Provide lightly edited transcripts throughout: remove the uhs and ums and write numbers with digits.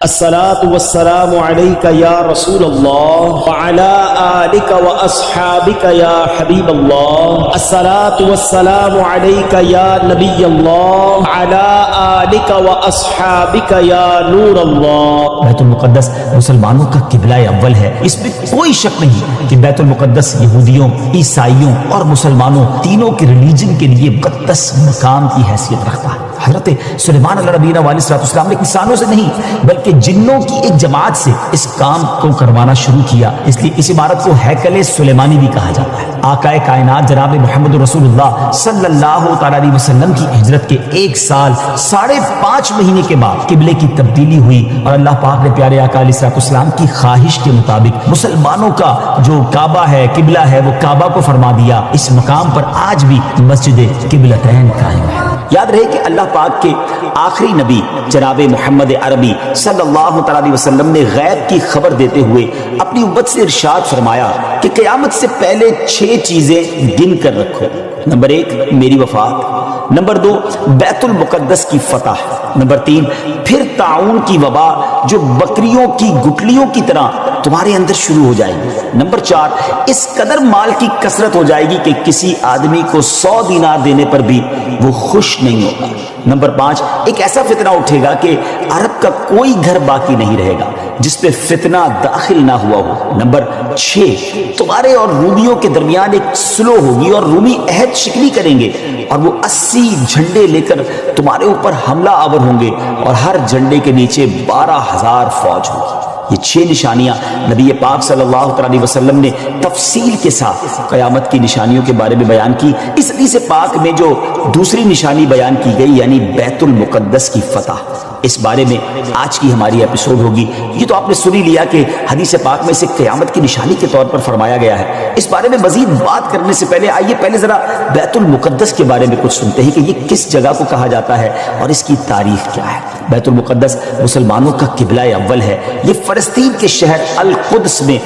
الصلاة والسلام عليك يا رسول الله وعلى آلك وأصحابك يا حبيب الله. الصلاة والسلام عليك يا نبي الله وعلى آلك وأصحابك يا نور الله. بیت المقدس مسلمانوں کا قبلہ اول ہے، اس میں کوئی شک نہیں کہ بیت المقدس یہودیوں، عیسائیوں اور مسلمانوں تینوں کے ریلیجن کے لیے مقدس مقام کی حیثیت رکھتا ہے۔ حضرت سلیمان علیہ نبینا علیہ السلام نے انسانوں سے نہیں بلکہ جنوں کی ایک جماعت سے اس کام کو کروانا شروع کیا، اس لیے اس عمارت کو ہیکل سلیمانی بھی کہا جاتا ہے۔ آقائے کائنات جناب محمد رسول اللہ صلی اللہ تعالی علیہ وسلم کی ہجرت کے 1 سال 5.5 مہینے کے بعد قبلے کی تبدیلی ہوئی اور اللہ پاک نے پیارے آقا علیہ السلام کی خواہش کے مطابق مسلمانوں کا جو کعبہ ہے، قبلہ ہے، وہ کعبہ کو فرما دیا۔ اس مقام پر آج بھی مسجد قبلتین قائم ہے۔ یاد رہے کہ اللہ پاک کے آخری نبی جناب محمد عربی صلی اللہ تعالی علیہ وسلم نے غیب کی خبر دیتے ہوئے اپنی امت سے ارشاد فرمایا کہ قیامت سے پہلے 6 چیزیں گن کر رکھو۔ نمبر 1 میری وفات، نمبر 2 بیت المقدس کی فتح، نمبر 3 پھر طاعون کی وبا جو بکریوں کی گٹلیوں کی طرح تمہارے اندر شروع ہو جائے گی، نمبر 4 اس قدر مال کی کثرت ہو جائے گی کہ کسی آدمی کو 100 دینار دینے پر بھی وہ خوش نہیں ہوگا، نمبر 5 ایک ایسا فتنہ اٹھے گا کہ عرب کا کوئی گھر باقی نہیں رہے گا جس پہ فتنہ داخل نہ ہوا ہو، نمبر 6 تمہارے اور رومیوں کے درمیان ایک سلو ہوگی اور رومی عہد شکنی کریں گے اور وہ 80 جھنڈے لے کر تمہارے اوپر حملہ آور ہوں گے اور ہر جھنڈے کے نیچے 12,000 فوج ہوگی۔ یہ 6 نشانیاں نبی پاک صلی اللہ علیہ وسلم نے تفصیل کے ساتھ قیامت کی نشانیوں کے بارے میں بیان کی۔ اس حدیث پاک میں جو دوسری نشانی بیان کی گئی یعنی بیت المقدس کی فتح، اس بارے میں آج کی ہماری ایپیسوڈ ہوگی۔ یہ تو آپ نے سنی لیا کہ حدیث پاک میں سے قیامت کی نشانی کے طور پر فرمایا گیا ہے۔ اس بارے میں مزید بات کرنے سے پہلے آئیے پہلے ذرا بیت المقدس کے بارے میں کچھ سنتے ہیں کہ یہ کس جگہ کو کہا جاتا ہے اور اس کی تاریخ کیا ہے۔ بیت المقدس مسلمانوں کا قبلہ اول ہے۔ یہ فلسطین کے شہر القدس میں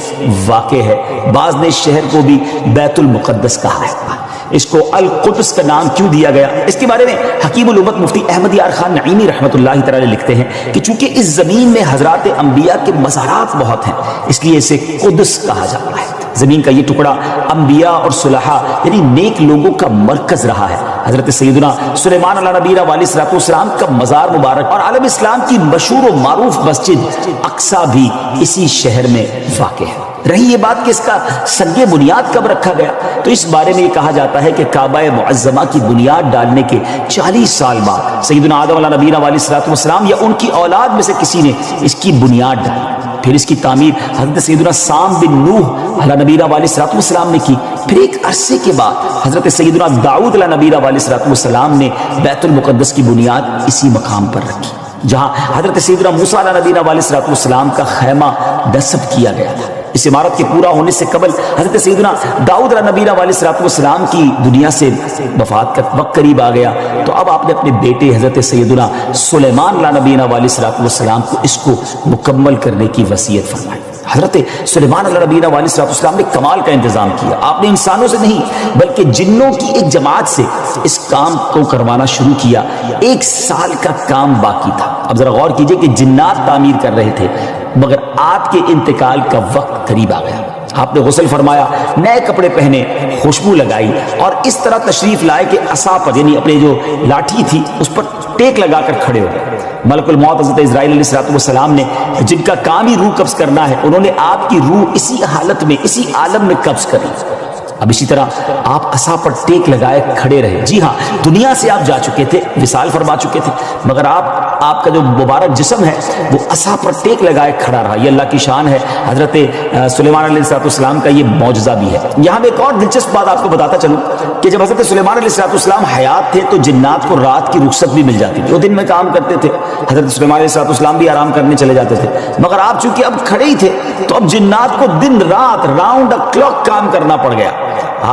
واقع ہے۔ بعض نے شہر کو بھی بیت المقدس کہا ہے۔ اس کو القدس کا نام کیوں دیا گیا؟ اس کے بارے میں حکیم الامت مفتی احمد یار خان نعیمی رحمۃ اللہ تعالی لکھتے ہیں کہ چونکہ اس زمین میں حضرات انبیاء کے مزارات بہت ہیں اس لیے اسے قدس کہا جاتا ہے۔ زمین کا یہ ٹکڑا انبیاء اور صلحاء یعنی نیک لوگوں کا مرکز رہا ہے۔ حضرت سیدنا سلیمان علیہ نبینا علیہ السلام کا مزار مبارک اور عالم اسلام کی مشہور و معروف مسجد اقصی بھی اسی شہر میں واقع ہے۔ رہی یہ بات کہ اس کا سنگ بنیاد کب رکھا گیا تو اس بارے میں یہ کہا جاتا ہے کہ کعبہ معظمہ کی بنیاد ڈالنے کے 40 سال بعد سیدنا آدم علیہ نبینا علیہ السلام یا ان کی اولاد میں سے کسی نے اس کی بنیاد ڈالی۔ پھر اس کی تعمیر حضرت سیدنا سام بن نوح علیہ نبینا علیہ السلام نے کی۔ پھر ایک عرصے کے بعد حضرت سیدنا داؤد علیہ نبینا علیہ السلام نے بیت المقدس کی بنیاد اسی مقام پر رکھی جہاں حضرت سیدنا موسیٰ علیہ نبینا علیہ السلام کا خیمہ نصب کیا گیا تھا۔ اس عمارت کے پورا ہونے سے قبل حضرت سیدنا داؤد علیہ نبینا علیہ السلام کی دنیا سے وفات کا وقت قریب آ گیا تو اب آپ نے اپنے بیٹے حضرت سیدنا سلیمان علیہ نبینا علیہ السلام کو اس کو مکمل کرنے کی وصیت فرمائی۔ حضرت سلیمان علیہ نبینا علیہ السلام نے کمال کا انتظام کیا۔ آپ نے انسانوں سے نہیں بلکہ جنوں کی ایک جماعت سے اس کام کو کروانا شروع کیا۔ 1 سال کا کام باقی تھا۔ اب ذرا غور کیجئے کہ جنات تعمیر کر رہے تھے مگر آپ کے انتقال کا وقت قریب آ گیا۔ آپ نے غسل فرمایا، نئے کپڑے پہنے، خوشبو لگائی اور اس طرح تشریف لائے کہ عصا پر یعنی اپنے جو لاٹھی تھی اس پر ٹیک لگا کر کھڑے ہو گئے۔ ملک الموت حضرت اسرائیل علیہ السلام نے جن کا کام ہی روح قبض کرنا ہے انہوں نے آپ کی روح اسی حالت میں اسی عالم میں قبض کری۔ اب اسی طرح آپ عصا پر ٹیک لگائے کھڑے رہے۔ جی ہاں، دنیا سے آپ جا چکے تھے، وصال فرما چکے تھے مگر آپ کا جو مبارک جسم ہے وہ عصا پر ٹیک لگائے کھڑا رہا۔ یہ اللہ کی شان ہے۔ حضرت سلیمان علیہ السلام کا یہ معجزہ بھی ہے۔ یہاں میں ایک اور دلچسپ بات آپ کو بتاتا چلوں کہ جب حضرت سلیمان علیہ السلام حیات تھے تو جنات کو رات کی رخصت بھی مل جاتی تھی، وہ دن میں کام کرتے تھے۔ حضرت سلیمان علیہ السلام بھی آرام کرنے چلے جاتے تھے مگر آپ چونکہ اب کھڑے ہی تھے تو اب جنات کو دن رات راؤنڈ دا کلاک کام کرنا پڑ گیا۔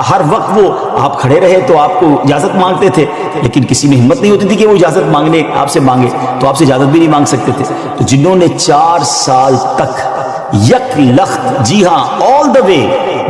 ہر وقت وہ آپ کھڑے رہے تو آپ کو اجازت مانگتے تھے لیکن کسی میں ہمت نہیں ہوتی تھی کہ وہ اجازت مانگنے آپ سے مانگے تو آپ سے اجازت بھی نہیں مانگ سکتے تھے۔ تو جنہوں نے 4 سال تک یک لخت، جی ہاں آل دا وے،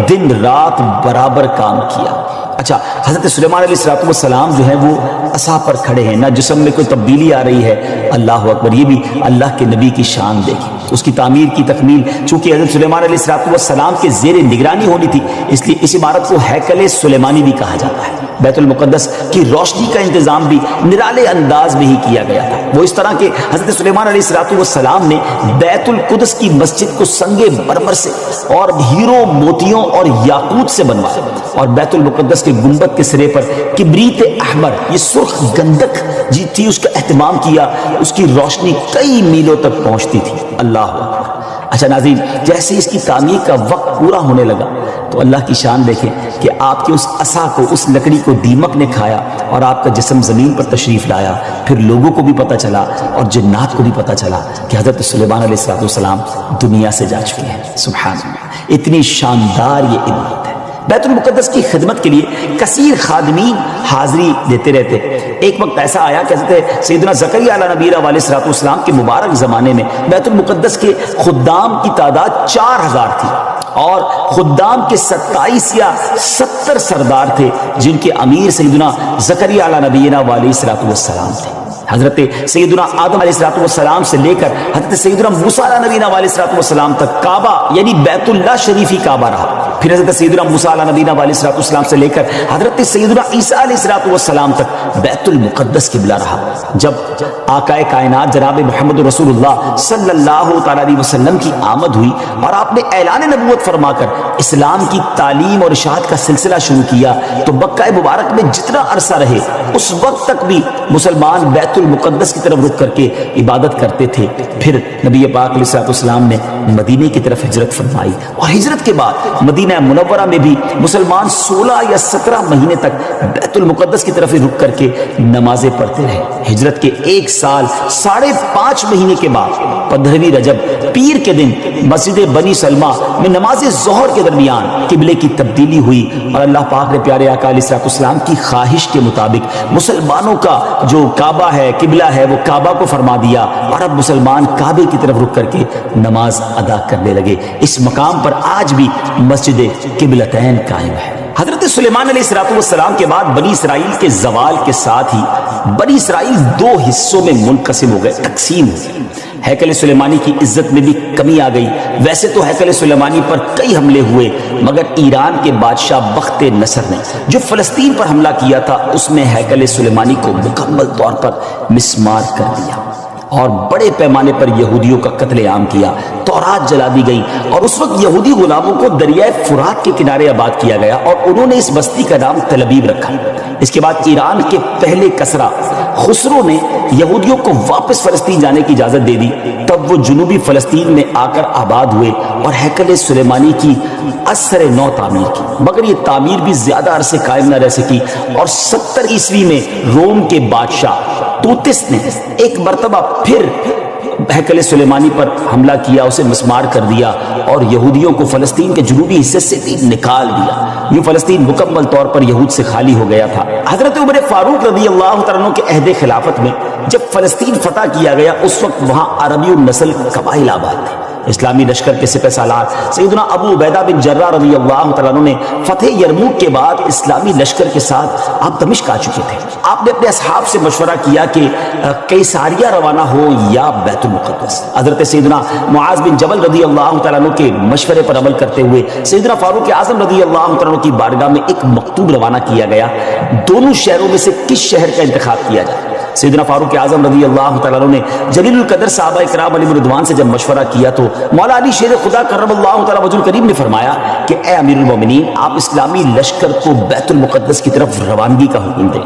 دن رات برابر کام کیا۔ اچھا، حضرت سلیمان علیہ السلام جو ہے وہ عصا پر کھڑے ہیں، نہ جسم میں کوئی تبدیلی آ رہی ہے۔ اللہ اکبر، یہ بھی اللہ کے نبی کی شان دیکھی۔ اس کی تعمیر کی تکمیل چونکہ حضرت سلیمان علیہ السلام کے زیر نگرانی ہونی تھی، اس لیے اس عمارت کو ہیکل سلیمانی بھی کہا جاتا ہے۔ بیت المقدس کی روشنی کا انتظام بھی نرالے انداز میں ہی کیا گیا تھا۔ وہ اس طرح کہ حضرت سلیمان علیہ السلام نے بیت القدس کی مسجد کو سنگ مرمر سے اور ہیروں، موتیوں اور یاقوت سے بنوایا، اور بیت المقدس کے گنبد کے سرے پر کبریت احمر، یہ سرخ گندک جی تھی، اس کا اہتمام کیا۔ اس کی روشنی کئی میلوں تک پہنچتی تھی۔ اللہ اکبر۔ اچھا ناظرین، جیسے اس کی تعمیر کا وقت پورا ہونے لگا تو اللہ کی شان دیکھیں کہ آپ کے اس عصا کو، اس لکڑی کو دیمک نے کھایا اور آپ کا جسم زمین پر تشریف لایا۔ پھر لوگوں کو بھی پتہ چلا اور جنات کو بھی پتہ چلا کہ حضرت سلیمان علیہ السلام دنیا سے جا چکے ہیں۔ سبحان اللہ، اتنی شاندار یہ عبادت ہے۔ بیت المقدس کی خدمت کے لیے کثیر خادمین حاضری دیتے رہتے۔ ایک وقت ایسا آیا کہ حضرت سیدنا زکریا علیہ نبی علیہ السلام کے مبارک زمانے میں بیت المقدس کے خدام کی تعداد 4000 تھی، اور خدام کے 27 یا 70 سردار تھے، جن کے امیر سیدنا زکریا علیہ نبی علیہ السلام تھے۔ حضرت سیدنا آدم علیہ السلام سے لے کر حضرت سیدنا موسیٰ علیہ نبی علیہ السلام تک کعبہ یعنی بیت اللہ شریف ہی کعبہ رہا۔ پھر حضرت سیدنا موسیٰ علیہ نبی علیہ السلام سے لے کر حضرت سیدنا عیسیٰ علیہ السلام تک بیت المقدس قبلہ رہا۔ جب آقا کائنات جناب محمد رسول اللہ صلی اللہ تعالی علیہ وسلم کی آمد ہوئی اور آپ نے اعلان نبوت فرما کر اسلام کی تعلیم اور اشاعت کا سلسلہ شروع کیا، تو مکہ مبارک میں جتنا عرصہ رہے اس وقت تک بھی مسلمان بیت المقدس کی طرف رخ کر کے عبادت کرتے تھے۔ پھر نبی پاک علیہ السلام نے مدینے کی طرف ہجرت فرمائی، اور ہجرت کے بعد مدینہ منورہ میں بھی مسلمان 16 یا 17 مہینے تک بیت المقدس کی طرف رخ کر کے نمازیں پڑھتے رہے۔ ہجرت کے 1 سال 5.5 مہینے کے بعد 15ویں رجب پیر کے دن مسجد بنی سلمہ میں نماز ظہر کے درمیان قبلے کی تبدیلی ہوئی، اور اللہ پاک نے پیارے آقا علیہ السلام کی خواہش کے مطابق مسلمانوں کا جو کعبہ ہے، قبلہ ہے، وہ کعبہ کو فرما دیا، اور اب مسلمان کعبے کی طرف رخ کر کے نماز ادا کرنے لگے۔ اس مقام پر آج بھی مسجد قبلتین قائم ہے۔ حضرت سلیمان علیہ السلام کے بعد بنی اسرائیل کے زوال کے ساتھ ہی بنی اسرائیل 2 حصوں میں منقسم ہو گئے، تقسیم ہو گئے۔ ہیکل سلیمانی کی عزت میں بھی کمی آ گئی۔ ویسے تو ہیکل سلیمانی پر کئی حملے ہوئے، مگر ایران کے بادشاہ بخت نصر نے جو فلسطین پر حملہ کیا تھا، اس میں ہیکل سلیمانی کو مکمل طور پر مسمار کر دیا اور بڑے پیمانے پر یہودیوں کا قتل عام کیا۔ تورات جلا دی گئی، اور اس وقت یہودی غلاموں کو دریائے فرات کے کنارے آباد کیا گیا، اور انہوں نے اس بستی کا نام تلبیب رکھا۔ اس کے بعد ایران کے پہلے کسرا خسرو نے یہودیوں کو واپس فلسطین جانے کی اجازت دے دی۔ تب وہ جنوبی فلسطین میں آ کر آباد ہوئے اور ہیکل سلیمانی کی اثر نو تعمیر کی، مگر یہ تعمیر بھی زیادہ عرصے قائم نہ رہ سکی، اور 70 عیسوی میں روم کے بادشاہ توتس نے ایک مرتبہ پھر ہیکل سلیمانی پر حملہ کیا، اسے مسمار کر دیا، اور یہودیوں کو فلسطین کے جنوبی حصے سے بھی نکال دیا۔ یہ فلسطین مکمل طور پر یہود سے خالی ہو گیا تھا۔ حضرت عمر فاروق رضی اللہ تعالیٰ عنہ کے عہد خلافت میں جب فلسطین فتح کیا گیا، اس وقت وہاں عربی النسل قبائل آباد تھے۔ اسلامی لشکر کے سپہ سالار سیدنا ابو عبیدہ بن جراح رضی اللہ تعالیٰ عنہ نے فتح یرموک کے بعد اسلامی لشکر کے ساتھ آپ دمشق آ چکے تھے۔ آپ نے اپنے اصحاب سے مشورہ کیا کہ قیصاریہ روانہ ہو یا بیت المقدس۔ حضرت سیدنا معاذ بن جبل رضی اللہ تعالیٰ عنہ کے مشورے پر عمل کرتے ہوئے سیدنا فاروق اعظم رضی اللہ تعالیٰ عنہ کی بارگاہ میں ایک مکتوب روانہ کیا گیا، دونوں شہروں میں سے کس شہر کا انتخاب کیا جائے۔ سیدنا فاروق اعظم رضی اللہ تعالیٰ عنہ نے جلیل القدر صحابہ کرام علیہ رضوان سے جب مشورہ کیا تو مولا علی شیر خدا کرم اللہ تعالیٰ وجہ الکریم نے فرمایا کہ اے امیر المومنین، آپ اسلامی لشکر کو بیت المقدس کی طرف روانگی کا حکم دیں۔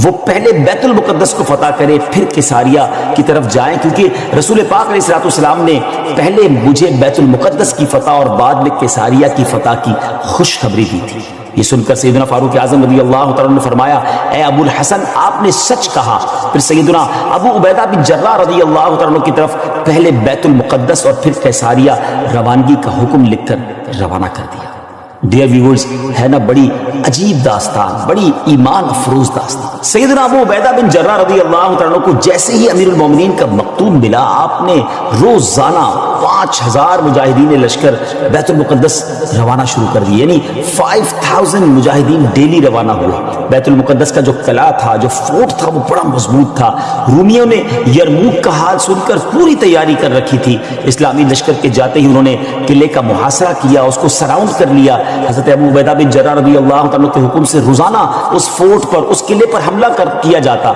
وہ پہلے بیت المقدس کو فتح کرے، پھر قیصاریہ کی طرف جائیں، کیونکہ رسول پاک علیہ السلام نے پہلے مجھے بیت المقدس کی فتح اور بعد میں قیصاریہ کی فتح کی خوشخبری دی تھی۔ یہ سن کر سیدنا فاروق اعظم رضی اللہ تعالیٰ نے فرمایا، اے ابو الحسن، آپ نے سچ کہا۔ پھر سیدنا ابو عبیدہ بن جراح رضی اللہ تعالیٰ کی طرف پہلے بیت المقدس اور پھر قیصاریہ روانگی کا حکم لکھ کر روانہ کر دیا۔ ڈیئر ویورز، ہے نا بڑی عجیب داستان، بڑی ایمان افروز داستان۔ سیدنا ابو عبیدہ بن جراح رضی اللہ تعالیٰ عنہ کو جیسے ہی امیر المومنین کا مکتوب ملا، آپ نے روزانہ 5000 مجاہدین لشکر بیت المقدس روانہ شروع کر دی، یعنی 5000 مجاہدین ڈیلی روانہ ہوئے۔ بیت المقدس کا جو قلعہ تھا، جو فورٹ تھا، وہ بڑا مضبوط تھا۔ رومیوں نے یرموک کا حال سن کر پوری تیاری کر رکھی تھی۔ اسلامی لشکر کے جاتے ہی انہوں نے قلعے کا محاصرہ کیا، اس کو سراؤنڈ کر لیا۔ حضرت ابو عبیدہ بن جراح رضی اللہ عنہ کے حکم سے روزانہ اس فورٹ پر، اس قلعے پر حملہ کیا جاتا۔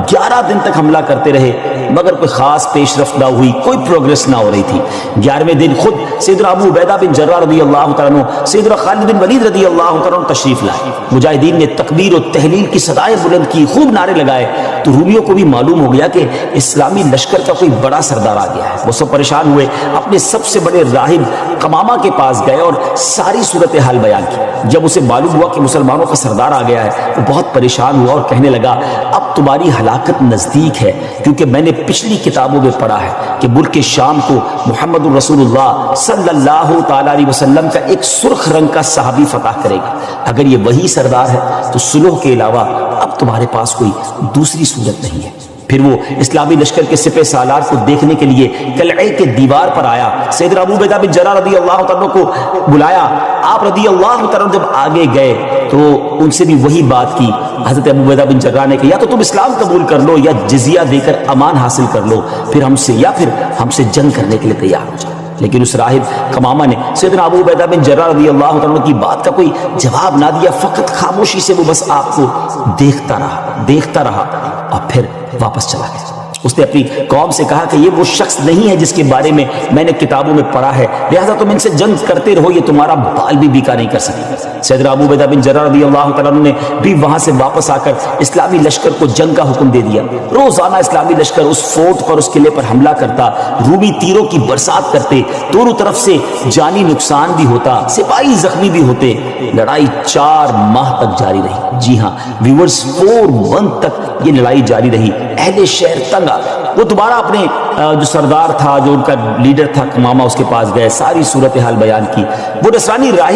11 دن تک حملہ کرتے رہے، مگر کوئی خاص پیش رفت نہ ہوئی، کوئی پروگریس نہ ہو رہی تھی۔ 11ویں دن خود سیدنا ابو عبیدہ بن جراح رضی اللہ عنہ، سیدنا خالد بن ولید رضی اللہ عنہ تشریف لائے۔ مجاہدین نے تکبیر و تہلیل کی صدائیں بلند کی، خوب نعرے لگائے، تو رومیوں کو بھی معلوم ہو گیا کہ اسلامی لشکر کا کوئی بڑا سردار آ گیا ہے۔ وہ سب پریشان ہوئے، اپنے سب سے بڑے راہب قمامہ کے پاس گئے اور ساری صورتحال بیان کی۔ جب اسے معلوم ہوا کہ مسلمانوں کا سردار آ گیا ہے، وہ بہت پریشان ہوا اور کہنے لگا، اب تمہاری ہلاکت نزدیک ہے، کیونکہ میں نے پچھلی کتابوں میں پڑھا ہے کہ ملک شام کو محمد الرسول اللہ صلی اللہ تعالی علیہ وسلم کا ایک سرخ رنگ کا صحابی فتح کرے گا۔ اگر یہ وہی سردار ہے تو صلح کے علاوہ اب تمہارے پاس کوئی دوسری صورت نہیں ہے۔ پھر وہ اسلامی لشکر کے سپہ سالار کو دیکھنے کے لیے قلعے کے دیوار پر آیا، سیدنا ابو عبیدہ بن جراح رضی اللہ عنہ کو بلایا۔ آپ رضی اللہ عنہ جب آگے گئے تو ان سے بھی وہی بات کی۔ حضرت ابو عبیدہ بن جراح نے کہا، یا تو تم اسلام قبول کر لو یا جزیہ دے کر امان حاصل کر لو، پھر ہم سے جنگ کرنے کے لیے تیار ہو جاؤ۔ لیکن اس راہب قمامہ نے سیدنا ابو عبیدہ بن جراح رضی اللہ عنہ کی بات کا کوئی جواب نہ دیا، فقط خاموشی سے وہ بس آپ کو دیکھتا رہا اور پھر واپس چلا گیا۔ اس نے اپنی قوم سے کہا کہ یہ وہ شخص نہیں ہے جس کے بارے میں میں نے کتابوں میں پڑھا ہے، لہذا تم ان سے جنگ کرتے رہو، یہ تمہارا بال بھی بیکا نہیں کر سکتے۔ سیدنا ابو عبیدہ بن جراح رضی اللہ تعالیٰ عنہ نے بھی وہاں سے واپس آ کر اسلامی لشکر کو جنگ کا حکم دے دیا۔ روزانہ اسلامی لشکر اس فورٹ پر، اس قلعے پر حملہ کرتا، رومی تیروں کی برسات کرتے، دونوں طرف سے جانی نقصان بھی ہوتا، سپاہی زخمی بھی ہوتے۔ لڑائی 4 ماہ تک جاری رہی۔ جی ہاں ویورز، 4 منتھ تک یہ لڑائی جاری رہی۔ اہل شہر تنگ آ گئے، وہ دوبارہ اپنے جو سردار تھا، جو ان کا لیڈر تھا قمامہ، اس کے پاس گئے، ساری صورتحال بیان کی۔ وہ نصرانی راہب